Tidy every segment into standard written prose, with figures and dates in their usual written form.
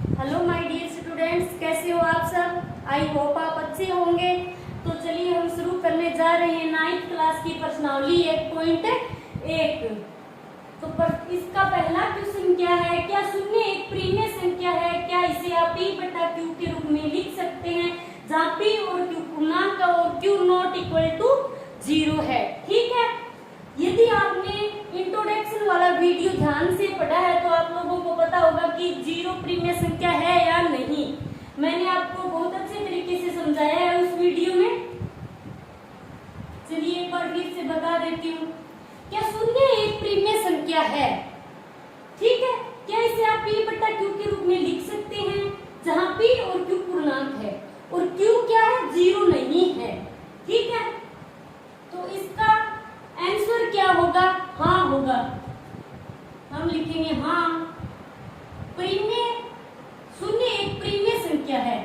Hello my dear students, कैसे हो आप सब। आई होप आप अच्छे होंगे। तो चलिए हम शुरू करने जा रहे हैं 9th क्लास की प्रश्नावली 1.1। तो इसका पहला क्वेश्चन क्या है, क्या शून्य एक प्रीमिय संख्या है? क्या इसे आप p बटा q के रूप में लिख सकते हैं, जहाँ p और q पूर्णांक और q नॉट इक्वल टू 0 है। ठीक है, यदि आपने इंट्रोडक्शन वाला वीडियो ध्यान से पढ़ा है तो आप लोगों को पता होगा कि 0 प्रीमिय संख्या है या नहीं। मैंने आपको बहुत अच्छे तरीके से समझाया है उस वीडियो में। चलिए एक बार फिर से बता देती हूँ, क्या शून्य एक प्रीमिय संख्या है? ठीक है, क्या इसे आप p बटा q के रूप में लिख सकते हैं, जहाँ p और q पूर्णांक है और q क्या है, 0 नहीं है। ठीक है, तो इसका आंसर क्या होगा? हाँ होगा। हम लिखेंगे हाँ, प्रीमिय शून्य एक प्रीमिय संख्या है।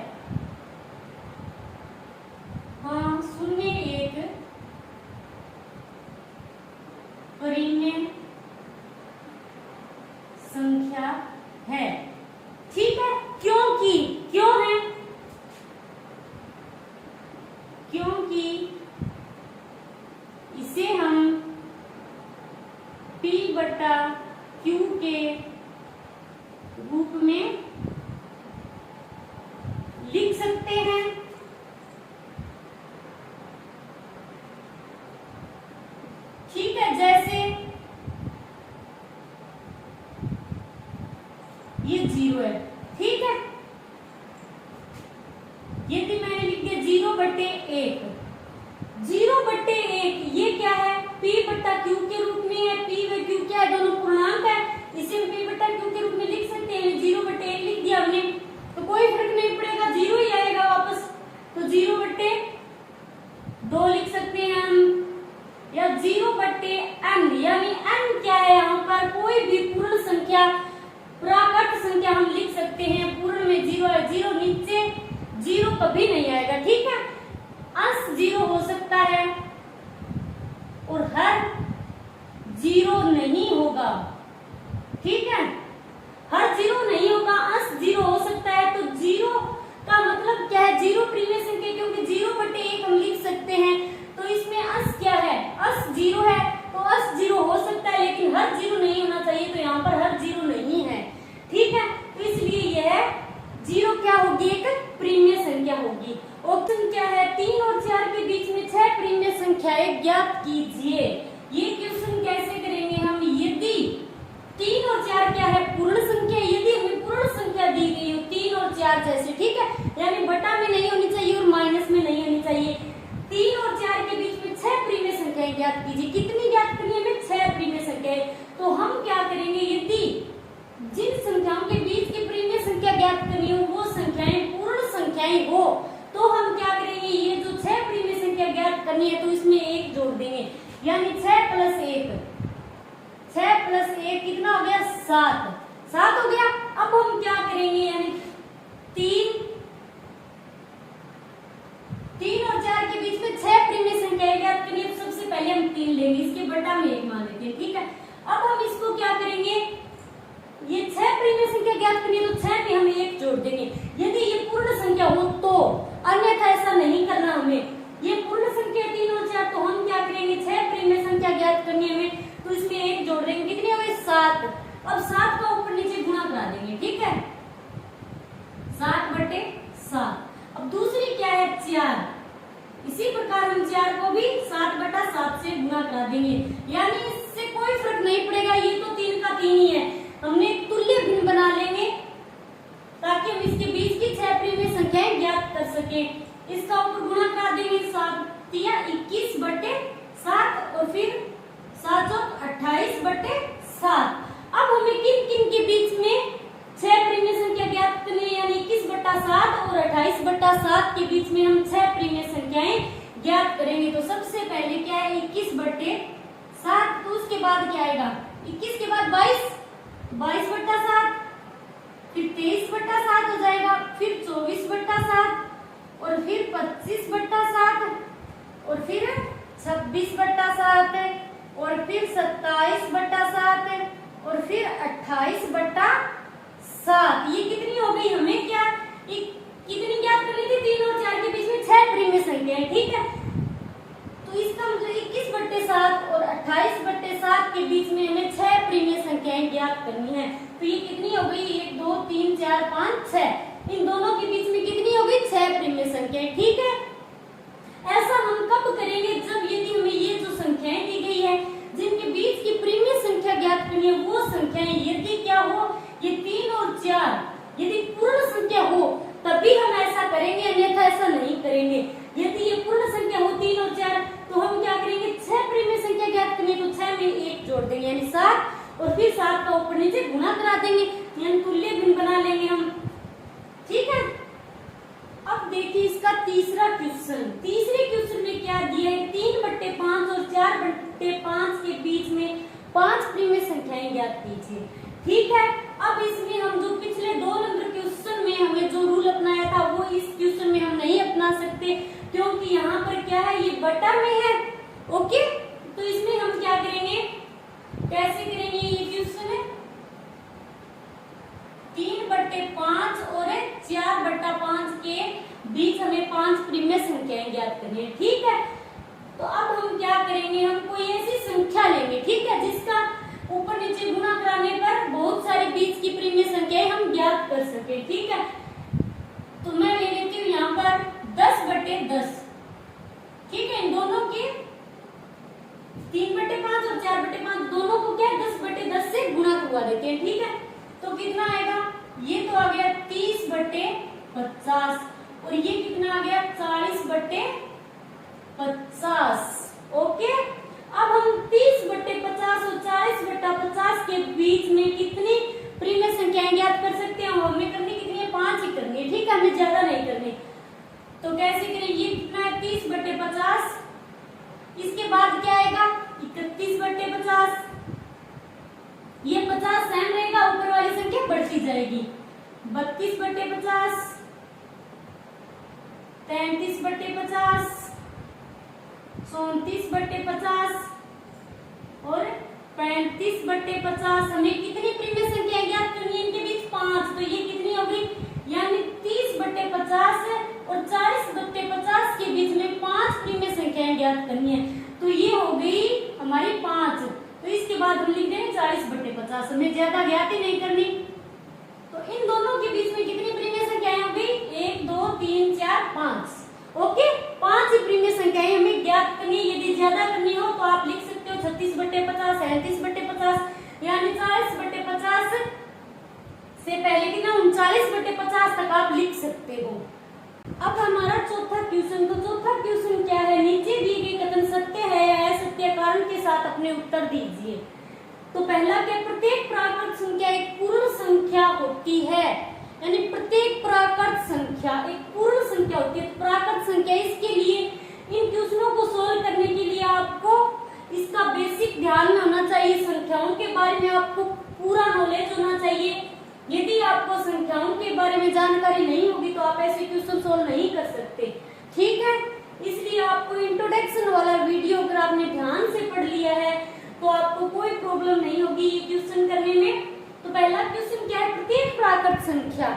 हाँ, शून्य एक प्रीमिय संख्या है। ठीक है, क्योंकि क्यों है? क्योंकि इसे हम p बटा q के रूप में लिख सकते हैं। ठीक है, जैसे ये 0 है। ठीक है, यदि मैंने लिख दिया 0/1, 0/1 ये क्या है, p बटा q के रूप में है। p व q क्या है, दोनों पूर्णांक है, इसे हम p बटा q के रूप में लिख सकते हैं। 0/1 लिख दिया हमने तो कोई फर्क नहीं पड़ेगा, 0 ही आएगा वापस। तो 0/2 लिख सकते हैं हम, या 0/n, यानी n क्या है यहाँ पर, कोई भी पूर्ण संख्या, प्राकृत संख्या हम लिख सकते हैं। पूर्ण में 0 है, 0 नीचे 0 कभी नहीं आएगा। ठीक है, अंश 0 हो सकता है और हर 0 नहीं होगा। ठीक है, हर 0 नहीं होगा, अंश 0 हो सकता है। तो 0 का मतलब क्या है, 0 प्रीमिय संख्या, क्योंकि 0/1 हम लिख सकते हैं। तो इसमें अंश क्या है, अंश 0 है, तो अंश 0 हो सकता है लेकिन हर 0 नहीं होना चाहिए। तो यहाँ पर हर 0 नहीं है। ठीक है, तो इसलिए यह 0 क्या होगी, एक प्रीमिय संख्या होगी। ऑप्शन क्या है, 3 और 4 के बीच में 6 प्रीमिय संख्याएं ज्ञात कीजिए। ये क्वेश्चन कैसे करेंगे हम, यदि 3 और 4 क्या है, पूर्ण संख्या, यदि हमें पूर्ण संख्या दी गई हो 3 और 4 जैसे, ठीक है, यानी बटा में नहीं होनी चाहिए और माइनस में नहीं होनी चाहिए। 3 और 4 के बीच में 6 प्रीमिय संख्याएं ज्ञात कीजिए। कितनी ज्ञात करनी है हमें, 6 प्रीमिय संख्याएं। तो हम क्या करेंगे, यदि जिन संख्याओं के बीच की प्रीमिय संख्या ज्ञात करनी हो वो संख्याएं पूर्ण संख्याएं हो, तो हम क्या करेंगे, ये जो 6 प्रीमिय संख्या ज्ञात करनी है तो इसमें 1 जोड़ देंगे, यानी 6 + 1, 6 + 1 कितना हो गया, 7 हो गया। अब हम क्या करेंगे, यानी 3 और 4 के बीच में 6 प्रीमिय संख्याएं ज्ञात करनी है। तो सबसे पहले हम 3 लेंगे, इसके बटा में 1 मान लेते हैं। ठीक है, अब हम इसको क्या करेंगे, ये 6 प्रीमिय संख्या ज्ञात करनी है तो 6 में हम 1 जोड़ देंगे, यदि ये पूर्ण संख्या हो तो, अन्यथा ऐसा नहीं करना हमें। ये पूर्ण संख्या 3 और 4, तो हम क्या करेंगे, 6 प्रीमिय संख्या ज्ञात करनी है हमें, तो इसमें 1 जोड़ देंगे, कितने हो गए, 7। अब 7 का ऊपर नीचे गुणा करा देंगे। ठीक है, 7/7। अब दूसरी क्या है, 4, इसी प्रकार हम 4 को भी 7/7 से गुणा करा देंगे, यानी इससे कोई फर्क नहीं पड़ेगा, ये तो 3 का 3 ही है। हमने तुल्य भिन्न बना लेंगे ताकि हम इसके बीच की 6 प्रीमिय संख्याएं ज्ञात कर सके। इसका ऊपर गुणा करा देंगे, 7 या 21/7 और फिर 7 + 28/7। अब हमें किन किन के बीच में 6 प्रीमिय संख्या ज्ञात करनी है, यानी 21/7 और 28/7 के बीच में हम 6 प्रीमिय संख्याएं ज्ञात करेंगे। तो सबसे पहले क्या है, 21/7, तो उसके बाद क्या आएगा, 21 के बाद 22/7, फिर 23/7 हो जाएगा, फिर 24/7 और फिर 25/7 और फिर 26/7 और फिर 27/7 और फिर 28/7। ये कितनी हो गई 3 4 5 6, इन दोनों के बीच में कितनी होगी 6 प्रीमिय संख्याएं। ठीक है, ऐसा हम कब करेंगे, जब यदि हमें ये जो संख्याएं दी गई है जिनके बीच की प्रीमिय संख्या ज्ञात करनी है, वो संख्याएं यदि क्या हो, ये 3 और 4 यदि पूर्ण संख्या हो तभी हम ऐसा करेंगे, अन्यथा ऐसा नहीं करेंगे। यदि ये पूर्ण संख्या हो 3 और 4 तो हम क्या करेंगे, 6 प्रीमिय संख्या ज्ञात करनी है तो 6 में 1 जोड़ देंगे यानी 7, और फिर 7 का ऊपर नीचे गुणा करा देंगे यानी तुल्य भिन्न बना लेंगे हम। ठीक है, अब देखिए इसका तीसरा क्वेश्चन। तीसरे क्वेश्चन में क्या दिया है, 3/5 और 4/5 के बीच में 5 प्रीमिय संख्याएं ज्ञात कीजिए। ठीक है, अब इसमें हम जो पिछले 2 नंबर क्वेश्चन में हमें जो रूल अपनाया था वो इस क्वेश्चन में हम नहीं अपना सकते, क्योंकि यहाँ पर क्या है, ये बटा में है। ओके, तो इसमें हम क्या करेंगे, कैसे करेंगे, ये क्वेश्चन है 3/5 और 4/5 के बीच हमें 5 प्रीमिय संख्याएं ज्ञात करनी है। ठीक है, तो अब हम क्या करेंगे, हम कोई ऐसी संख्या लेंगे, ठीक है, जिसका ऊपर नीचे गुणा कराने पर बहुत सारे बीच की प्रीमिय संख्याएं हम ज्ञात कर सके। ठीक है, तो मैं ले लेती हूँ यहाँ पर 10/10। ठीक है, इन दोनों के 3/5 और 4/5 दोनों को क्या 10/10 से गुणा करवा देते हैं। ठीक है, तो कितना आएगा, ये तो आ गया 30/50 और ये कितना आ गया 40/50। ओके, अब हम 30/50 और 40/50 के बीच में कितनी प्रीमिय संख्याएं ज्ञात कर सकते हैं, हमें करनी कितनी है, 5 ही करनी है। ठीक है, हमें ज्यादा नहीं करनी, तो कैसे करें, ये कितना है 30/50, इसके बाद क्या आएगा 31/50, ये 50 सेम रहेगा, ऊपर वाली संख्या बढ़ती जाएगी, 32/50, 33/50, 34/50 और 35/50। हमें कितनी प्रीमिय संख्या ज्ञात करनी है, इनके बीच 5, तो ये कितनी होगी, यानी 30/50 और 40/50 के बीच में 5 प्रीमिय संख्याएं ज्ञात करनी है, तो ये हो गई हमारी 5। तो इसके बाद हम लिख देंगे 40/50, हमें ज्यादा ज्ञात ही नहीं करनी। तो इन दोनों के बीच में कितनी प्रीमिय संख्याएं हो गई, 1 2 3 4 5। ओके, 5 ही प्रीमिय संख्याएं हमें ज्ञात करनी है। यदि ज्यादा करनी हो तो आप लिख सकते हो 36/50, 37/50, यानी 40/50 से पहले कितना 39/50 तक आप लिख सकते हो। अब हमारा चौथा क्वेश्चन, तो चौथा क्वेश्चन क्या है, नीचे दिए गए कथन सत्य है या असत्य, कारण के साथ अपने उत्तर दीजिए। तो पहला क्या, प्रत्येक प्राकृत संख्या एक पूर्ण संख्या होती है, यानी प्रत्येक प्राकृत संख्या एक पूर्ण संख्या होती है। प्राकृत संख्या, इसके लिए इन क्वेश्चनों को सोल्व करने के लिए आपको इसका बेसिक ध्यान में होना चाहिए, संख्याओं के बारे में आपको पूरा नॉलेज होना चाहिए। यदि आपको संख्याओं के बारे में जानकारी नहीं होगी तो आप ऐसे क्वेश्चन सोल्व नहीं कर सकते। ठीक है, इसलिए आपको इंट्रोडक्शन वाला वीडियो अगर आपने ध्यान से पढ़ लिया है तो आपको कोई प्रॉब्लम नहीं होगी ये क्वेश्चन करने में। तो पहला क्वेश्चन क्या है, प्रत्येक प्राकृत संख्या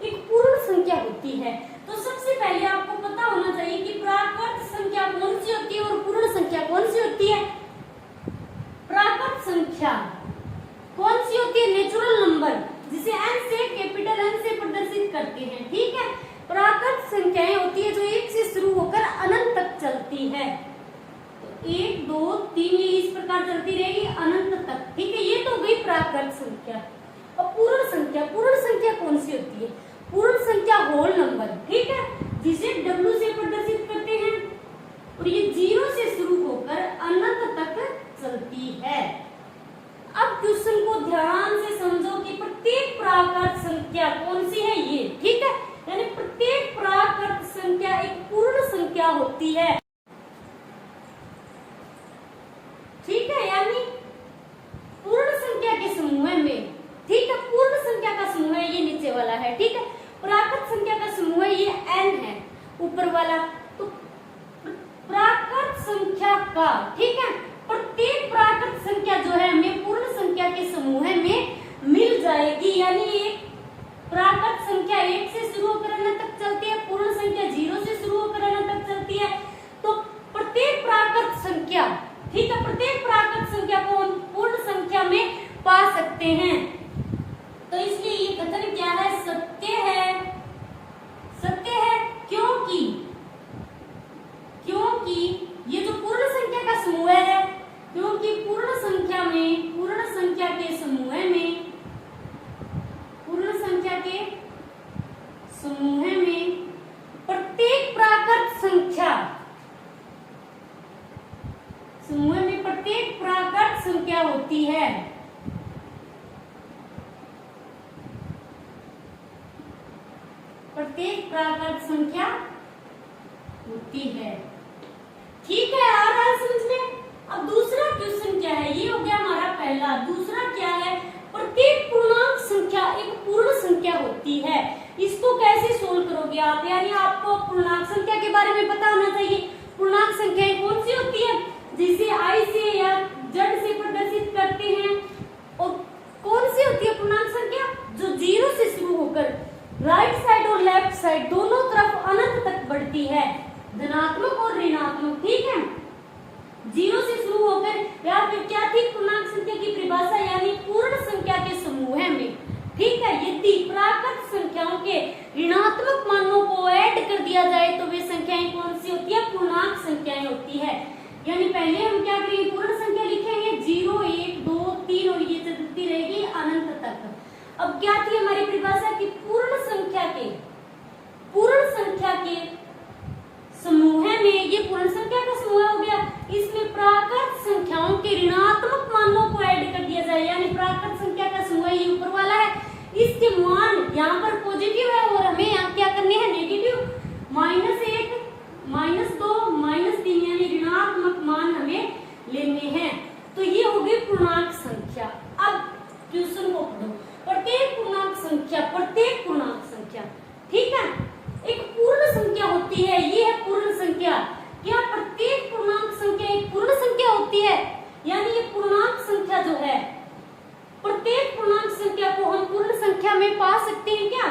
एक पूर्ण संख्या होती है। तो सबसे पहले आपको पता होना चाहिए कि प्राकृत संख्या कौन सी होती है और पूर्ण संख्या कौन सी होती है। प्राकृत संख्या कौन सी होती है, नेचुरल नंबर, जिसे n से कैपिटल N से प्रदर्शित करते हैं। ठीक है, प्राकृत संख्याएं होती है जो 1 से शुरू होकर अनंत तक चलती है। तो 1 2 3 ये इस प्रकार चलती रहेगी अनंत तक। ठीक है, ये तो गई प्राकृत संख्या। और पूर्ण संख्या, पूर्ण संख्या कौन सी होती है, पूर्ण संख्या होल नंबर। ठीक है, जिसे W से प्रदर्शित करते हैं और ये 0 से शुरू होकर अनंत तक चलती है। अब क्वेश्चन को ध्यान से समझो कि प्रत्येक प्राकृत संख्या कौन सी है ये। ठीक है, यानी प्रत्येक प्राकृत संख्या एक पूर्ण संख्या होती है। ठीक है, यानी पूर्ण संख्या के समूह में, ठीक है, पूर्ण संख्या का समूह है ये नीचे वाला है। ठीक है, प्राकृत संख्या का समूह है ये n है ऊपर वाला। तो प्राकृत संख्या का, ठीक है, प्रत्येक प्राकृत संख्या जो है हमें पूर्ण संख्या के समूह में मिल जाएगी। यानी एक प्राकृत संख्या 1 से शुरू होकर अनंत तक चलती है, पूर्ण संख्या 0 से शुरू होकर अनंत तक चलती है। तो प्रत्येक प्राकृत संख्या, ठीक है, प्रत्येक प्राकृत संख्या को हम पूर्ण संख्या में पा सकते हैं। तो इसलिए ये कथन क्या प्रत्येक प्राकृत संख्या होती है। ठीक है, आ रहा है समझ में। अब दूसरा क्वेश्चन क्या है, ये हो गया हमारा पहला। दूसरा क्या है, प्रत्येक पूर्णांक संख्या एक पूर्ण संख्या होती है। इसको कैसे सोल्व करोगे आप, यानी आपको पूर्णांक संख्या के बारे में पता होना चाहिए। पूर्णांक संख्याएं कौन सी होती है, जिसे आई से या जेड से प्रदर्शित करते हैं। और कौन सी होती है पूर्णांक संख्या, जो जीरो से शुरू होकर राइट साइड और लेफ्ट साइड दोनों तरफ अनंत तक बढ़ती है, धनात्मक और ऋणात्मक। ठीक है, जीरो से शुरू होकर, या फिर क्या थी पूर्णांक संख्या की परिभाषा, यानी पूर्ण संख्या के समूह में। ठीक है, यदि प्राकृत संख्याओं के ऋणात्मक मानों को ऐड कर दिया जाए तो वे संख्याएं कौन सी होती है, पूर्णांक संख्याएं होती है। यानी पहले हम क्या करेंगे, पूर्ण संख्या लिखेंगे 0 1 2 3 और ये चलती रहेगी अनंत तक। अब क्या थी हमारी परिभाषा की, पूर्ण संख्या के समूह में, ये पूर्ण संख्या का समूह हो गया, इसमें प्राकृत संख्याओं के ऋणात्मक मानों को ऐड कर दिया जाए, यानी प्राकृत संख्या का समूह ये ऊपर वाला है, इसके मान यहाँ पर पॉजिटिव है और हमें यहाँ क्या करने हैं, नेगेटिव, -1 -2 -3, यानी ऋणात्मक मान हमें लेने हैं। तो ये हो गई पूर्णांक संख्या। अब क्वेश्चन को पढ़ो, प्रत्येक पूर्णांक संख्या, ठीक है, एक पूर्ण संख्या होती है। ये है पूर्ण संख्या। क्या प्रत्येक पूर्णांक संख्या एक पूर्ण संख्या होती है, यानी ये पूर्णांक संख्या जो है, प्रत्येक पूर्णांक संख्या को हम पूर्ण संख्या में पा सकते हैं क्या?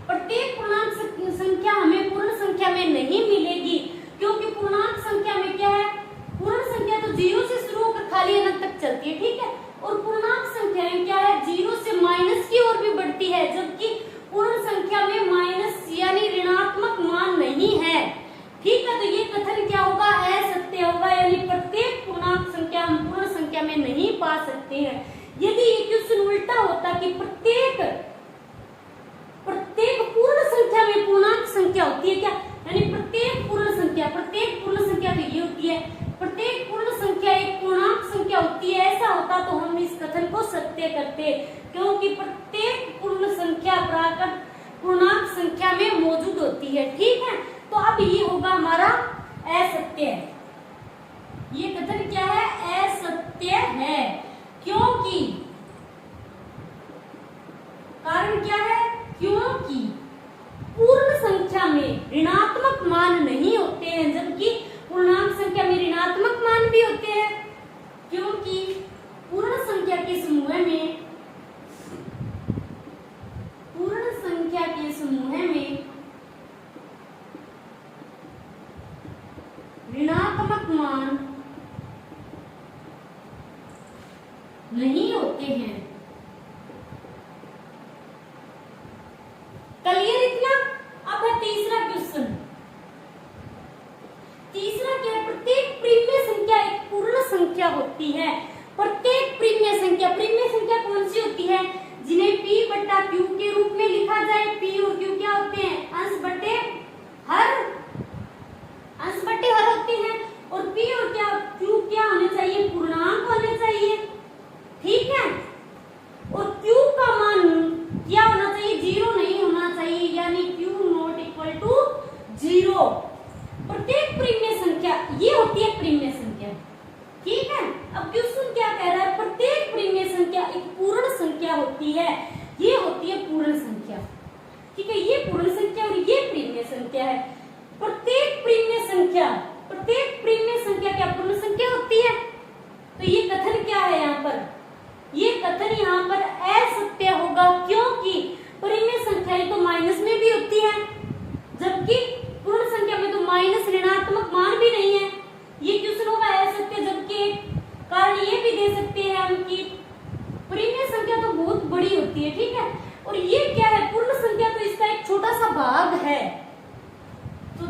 प्रत्येक पूर्णांक संख्या हमें पूर्ण संख्या में नहीं मिलेगी, क्योंकि पूर्णांक संख्या में क्या है, पूर्ण संख्या तो 0 से शुरू होकर खाली अनंत तक चलती है। ठीक है, और पूर्णांक संख्याएं क्या है, 0 से माइनस की ओर भी बढ़ती है, जबकि पूर्ण संख्या में माइनस यानी ऋणात्मक मान नहीं है। ठीक है, तो ये कथन क्या होगा, असत्य होगा, यानी प्रत्येक पूर्णांक संख्या हम पूर्ण संख्या में नहीं पा सकते हैं। यदि ये क्वेश्चन उल्टा होता कि प्रत्येक पूर्ण संख्या में पूर्णांक संख्या होती है क्या, यानी प्रत्येक पूर्ण संख्या तो ये होती है, प्रत्येक पूर्ण संख्या एक पूर्णांक संख्या होती है, ऐसा होता तो हम इस कथन को सत्य करते, क्योंकि प्रत्येक पूर्ण संख्या प्राकृत पूर्णांक संख्या में मौजूद होती है। ठीक है, तो अब ये होगा हमारा असत्य। ये कथन क्या है, असत्य है, क्योंकि कारण क्या है, क्योंकि पूर्ण संख्या में ऋणात्मक मान नहीं होते हैं, जबकि पूर्णांक संख्या में ऋणात्मक मान भी होते हैं, क्योंकि पूर्ण संख्या के समूह में ऋणात्मक मान नहीं होते हैं। क्लियर इतना? अब है तीसरा क्वेश्चन। तीसरा क्या है, प्रत्येक प्रीमिय संख्या एक पूर्ण संख्या होती है। प्रत्येक प्रीमिय संख्या कौन सी होती है, जिन्हें P बटा Q के रूप में लिखा जाए। P और Q क्या होते हैं, अंश बटे हर होते हैं, और P और Q क्या होने चाहिए, पूर्णांक होने चाहिए। ठीक है, और Q का मान क्या होना चाहिए, 0 नहीं होना चाहिए, यानी Q नॉट इक्वल टू 0। प्रत्येक प्रीमिय संख्या ये होती है प्रीमिय संख्या। ठीक है, अब क्वेश्चन क्या कह रहा है, प्रत्येक प्रीमिय संख्या एक पूर्ण संख्या होती है, ये होती है पूर्ण संख्या। ठीक है, ये पूर्ण संख्या और ये प्रीमिय संख्या है। प्रत्येक प्रीमिय संख्या क्या पूर्ण संख्या होती है? तो ये कथन क्या है यहाँ पर, ये कथन यहाँ पर असत्य होगा, क्योंकि प्रीमिय संख्याएं तो माइनस में भी होती है, जबकि पूर्ण संख्या में तो माइनस ऋणात्मक मान भी नहीं है। ये क्वेश्चन होगा असत्य, जबकि कारण ये भी दे सकते हैं हम कि प्रीमिय संख्या तो बहुत बड़ी होती है। ठीक है, और ये क्या है, पूर्ण संख्या तो इसका एक छोटा सा भाग है, तो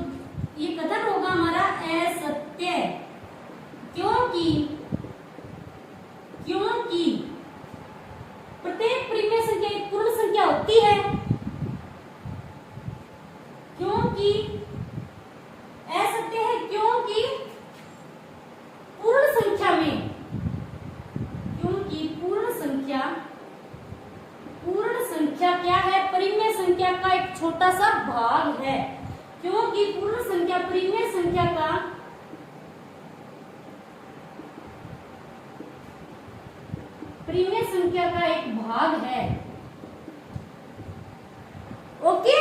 ये कथन होगा हमारा असत्य, क्योंकि प्रत्येक प्रीमिय संख्या एक पूर्ण संख्या होती है, क्योंकि असत्य है, क्योंकि पूर्ण संख्या क्या है, प्रीमिय संख्या का एक एक छोटा सा भाग है, क्योंकि पूर्ण संख्या परिमेय संख्या का एक भाग है। ओके,